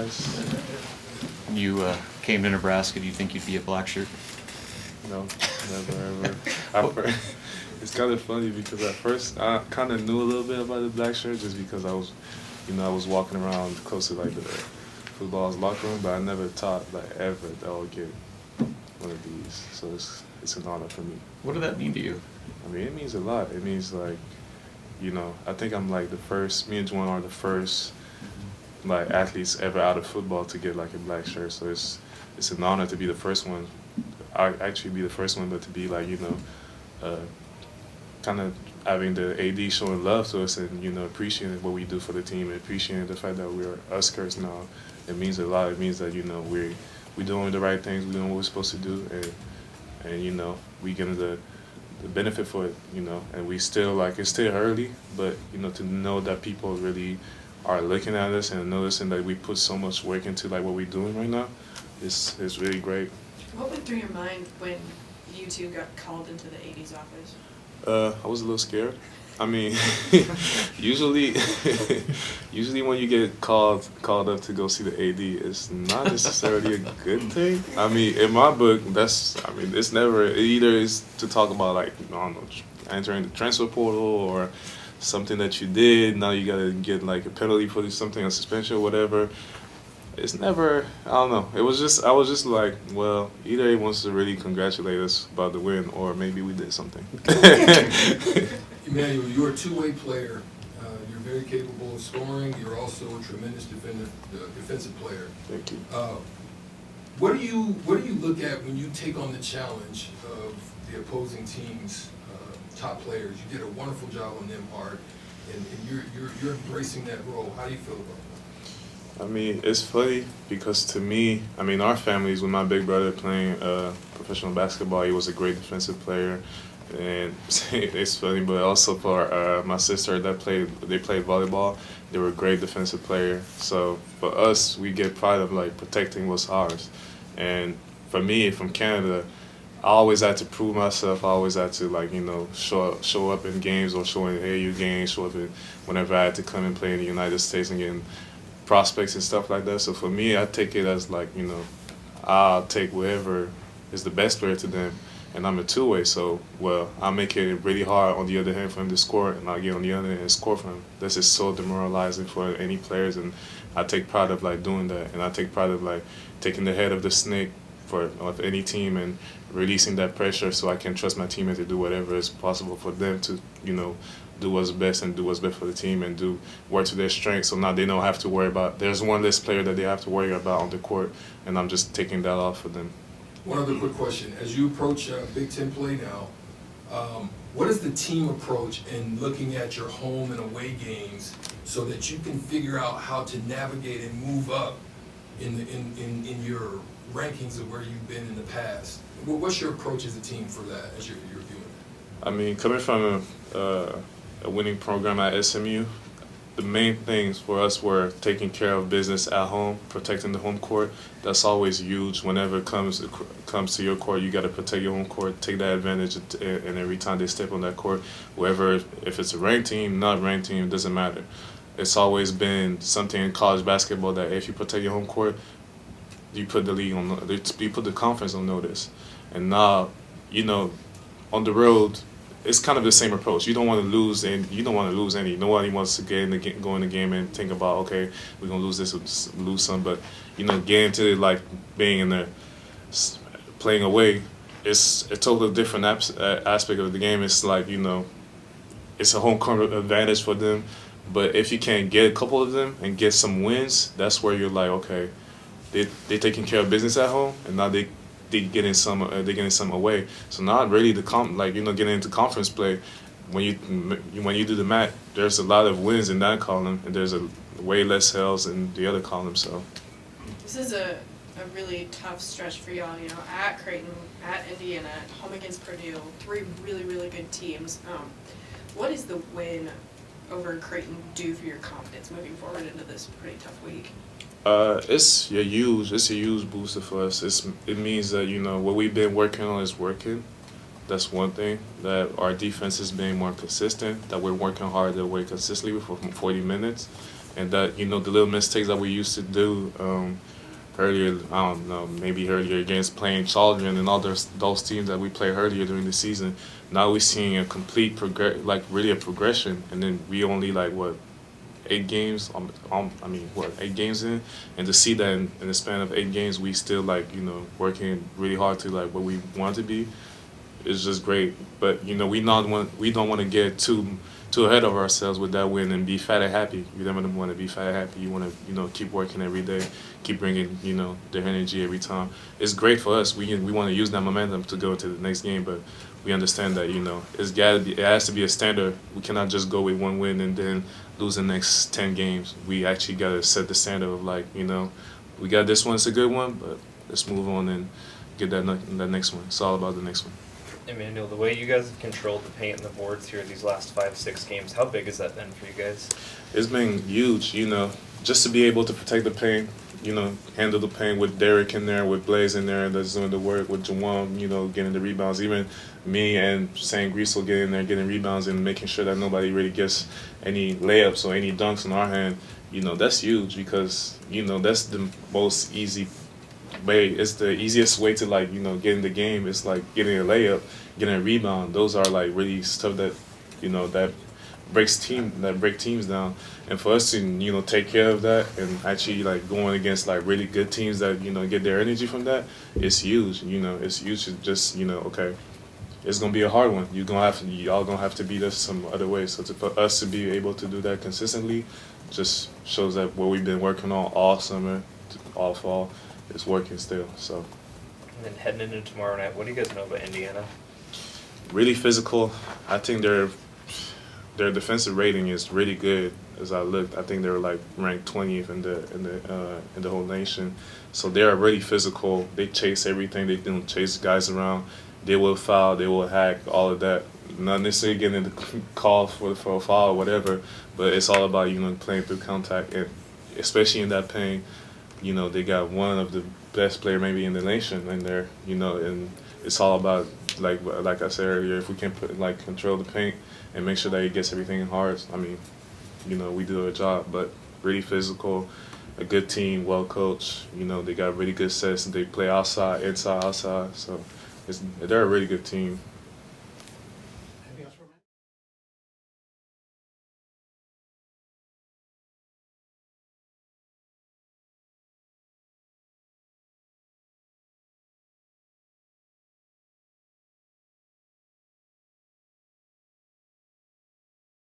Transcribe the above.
guys. You came to Nebraska. Do you think you'd be a Blackshirt? No, never ever. It's kind of funny because at first I kind of knew a little bit about the Blackshirt just because I was walking around close to like the football's locker room, but I never thought like ever that I would get one of these. So it's an honor for me. What did that mean to you? I mean, it means a lot. It means like, I think I'm like me and Juan are the first like athletes ever out of football to get like a black shirt. So it's an honor to be the first one. I actually be the first one, but to be like, kind of having the AD showing love to us and, appreciating what we do for the team and appreciating the fact that we're Huskers now. It means a lot. It means that, we're doing the right things, we're doing what we're supposed to do, and we getting the benefit for it, and we still, like, it's still early, but, to know that people really are looking at us and noticing that we put so much work into, like, what we're doing right now, is really great. What went through your mind when you two got called into the AD's office? I was a little scared. I mean, usually when you get called up to go see the AD, it's not necessarily a good thing. I mean, in my book, it's never, either is to talk about, like, I don't know, entering the transfer portal or something that you did, now you gotta get like a penalty for something, a suspension or whatever. It's never, I don't know. I was just like, well, either he wants to really congratulate us about the win or maybe we did something. Emmanuel, you're a two-way player. You're very capable of scoring. You're also a tremendous defensive player. Thank you. What do you look at when you take on the challenge of the opposing team's top players? You did a wonderful job on them hard, and you're embracing that role. How do you feel about that? I mean, it's funny because to me, I mean, our families, with my big brother playing professional basketball, he was a great defensive player. And it's funny, but also for my sister they played volleyball, they were a great defensive player. So for us, we get pride of like protecting what's ours. And for me, from Canada, I always had to prove myself. I always had to show up in games or show in AU games, show up whenever I had to come and play in the United States and get prospects and stuff like that. So for me, I take it as like, I'll take whoever is the best player to them, and I'm a two-way. So, well, I make it really hard on the other hand for him to score, and I'll get on the other hand and score for him. This is so demoralizing for any players, and I take pride of like doing that, and I take pride of like taking the head of the snake of any team and releasing that pressure so I can trust my teammates to do whatever is possible for them to, do what's best and do what's best for the team and do work to their strengths. So now they don't have to worry about, there's one less player that they have to worry about on the court, and I'm just taking that off for them. One other quick question. As you approach Big Ten play now, what is the team approach in looking at your home and away games so that you can figure out how to navigate and move up in your rankings of where you've been in the past? What's your approach as a team for that as you're doing it? I mean, coming from a winning program at SMU, the main things for us were taking care of business at home, protecting the home court. That's always huge. Whenever it comes to your court, you got to protect your home court, take that advantage, and every time they step on that court, whoever, if it's a ranked team, not ranked team, it doesn't matter. It's always been something in college basketball that if you protect your home court, you put the league on, you put the conference on notice. And now, on the road, it's kind of the same approach. You don't want to lose, and you don't want to lose any. Nobody wants to go in the game and think about, okay, we're gonna lose this or lose some. But get into like being in there, playing away. It's a totally different aspect of the game. It's like it's a home court advantage for them. But if you can get a couple of them and get some wins, that's where you're like, okay, they taking care of business at home, and now they getting some away. So not really getting into conference play. When you do the math, there's a lot of wins in that column, and there's a way less L's in the other column. So this is a really tough stretch for y'all. At Creighton, at Indiana, home against Purdue, three really, really good teams. What does the win over Creighton do for your confidence moving forward into this pretty tough week? It's a huge booster for us. It means that what we've been working on is working. That's one thing. That our defense is being more consistent. That we're working hard to work consistently for 40 minutes, and that the little mistakes that we used to do. Earlier, I don't know, maybe earlier against playing Chaldron and all those teams that we played earlier during the season. Now we're seeing a complete really a progression, and then we only like what 8 games. I mean, what 8 games in, and to see that in the span of 8 games, we still like working really hard to like what we want to be. It's just great, but we don't want to get too ahead of ourselves with that win and be fat and happy. You never want to be fat and happy. You want to keep working every day, keep bringing the energy every time. It's great for us. We want to use that momentum to go to the next game, but we understand that it has to be a standard. We cannot just go with one win and then lose the next 10 games. We actually got to set the standard of like we got this one, it's a good one, but let's move on and get that next one. It's all about the next one. Emmanuel, the way you guys have controlled the paint and the boards here these last 5-6 games, how big has that been for you guys? It's been huge, just to be able to protect the paint, handle the paint with Derek in there, with Blaze in there that's doing the work, with Jawan, getting the rebounds, even me and Sam Greasel getting in there, getting rebounds and making sure that nobody really gets any layups or any dunks in our hand. That's huge because, that's the most easy way. It's the easiest way to like get in the game. It's like getting a layup, getting a rebound. Those are like really stuff that that break teams down. And for us to take care of that and actually like going against like really good teams that get their energy from that, it's huge. It's huge to just okay, it's gonna be a hard one. Y'all gonna have to beat us some other ways. So for us to be able to do that consistently just shows that what we've been working on all summer, all fall, is working still. So. And then heading into tomorrow night, what do you guys know about Indiana? Really physical. I think their defensive rating is really good. As I looked, I think they were like ranked 20th in the whole nation. So they are really physical. They chase everything. They don't chase guys around. They will foul. They will hack. All of that. Not necessarily getting the call for a foul or whatever, but it's all about playing through contact, and especially in that paint. They got one of the best player maybe in the nation in there, and it's all about like I said earlier, if we can control the paint and make sure that he gets everything in hard. I mean, we do our job, but really physical, a good team, well coached. They got really good sets. They play outside, inside, outside. So they're a really good team.